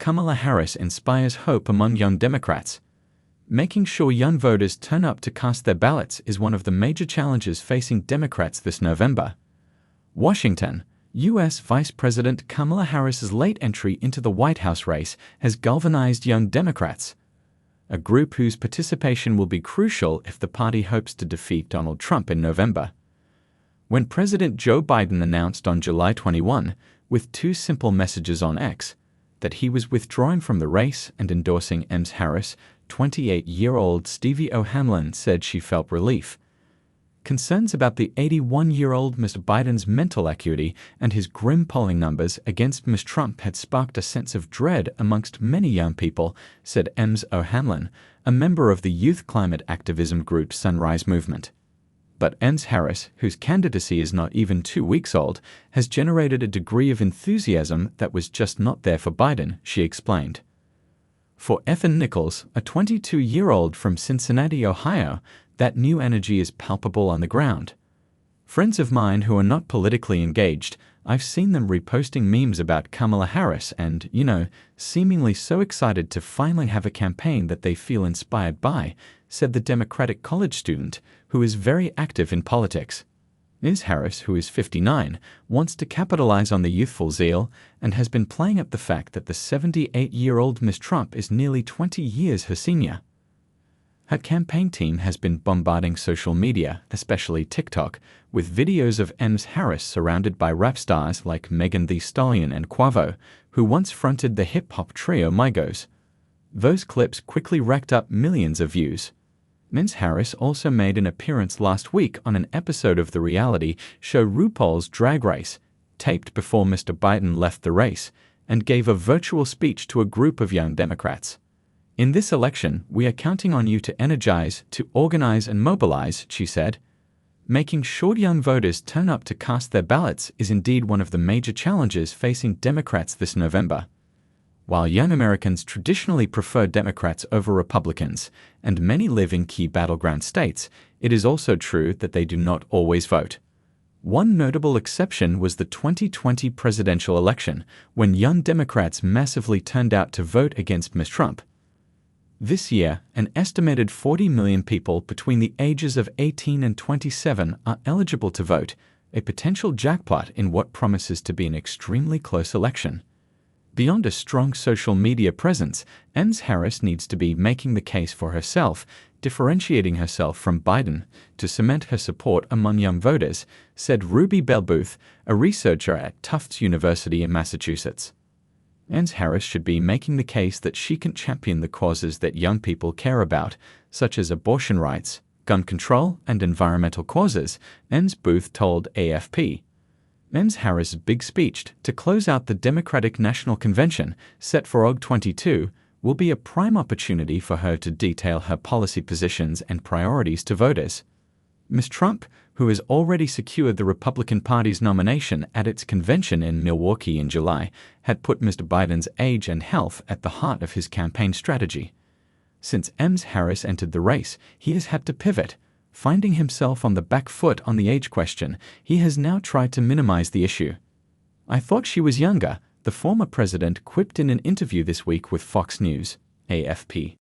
Kamala Harris inspires hope among young Democrats. Making sure young voters turn up to cast their ballots is one of the major challenges facing Democrats this November. Washington, U.S. Vice President Kamala Harris's late entry into the White House race has galvanized young Democrats, a group whose participation will be crucial if the party hopes to defeat Donald Trump in November. When President Joe Biden announced on July 21, with two simple messages on X, that he was withdrawing from the race and endorsing Ms. Harris, 28-year-old Stevie O'Hanlon said she felt relief. Concerns about the 81-year-old Mr. Biden's mental acuity and his grim polling numbers against Ms. Trump had sparked a sense of dread amongst many young people, said Ms. O'Hanlon, a member of the youth climate activism group Sunrise Movement. But Ms. Harris, whose candidacy is not even 2 weeks old, has generated a degree of enthusiasm that was just not there for Biden, she explained. For Ethan Nichols, a 22-year-old from Cincinnati, Ohio, that new energy is palpable on the ground. Friends of mine who are not politically engaged, I've seen them reposting memes about Kamala Harris and, seemingly so excited to finally have a campaign that they feel inspired by, said the Democratic college student, who is very active in politics. Ms. Harris, who is 59, wants to capitalize on the youthful zeal and has been playing up the fact that the 78-year-old Ms. Trump is nearly 20 years her senior. Her campaign team has been bombarding social media, especially TikTok, with videos of Ms. Harris surrounded by rap stars like Megan Thee Stallion and Quavo, who once fronted the hip-hop trio Migos. Those clips quickly racked up millions of views. Ms. Harris also made an appearance last week on an episode of the reality show RuPaul's Drag Race, taped before Mr. Biden left the race, and gave a virtual speech to a group of young Democrats. In this election, we are counting on you to energize, to organize and mobilize, she said. Making sure young voters turn up to cast their ballots is indeed one of the major challenges facing Democrats this November. While young Americans traditionally prefer Democrats over Republicans, and many live in key battleground states, it is also true that they do not always vote. One notable exception was the 2020 presidential election, when young Democrats massively turned out to vote against Ms. Trump. This year, an estimated 40 million people between the ages of 18 and 27 are eligible to vote, a potential jackpot in what promises to be an extremely close election. Beyond a strong social media presence, Ms. Harris needs to be making the case for herself, differentiating herself from Biden, to cement her support among young voters, said Ruby Belbooth, a researcher at Tufts University in Massachusetts. Ms. Harris should be making the case that she can champion the causes that young people care about, such as abortion rights, gun control, and environmental causes, Ms. Booth told AFP. Ms. Harris' big speech to close out the Democratic National Convention, set for August 22, will be a prime opportunity for her to detail her policy positions and priorities to voters. Ms. Trump, who has already secured the Republican Party's nomination at its convention in Milwaukee in July, had put Mr. Biden's age and health at the heart of his campaign strategy. Since Ms. Harris entered the race, he has had to pivot. Finding himself on the back foot on the age question, he has now tried to minimize the issue. I thought she was younger, the former president quipped in an interview this week with Fox News, AFP.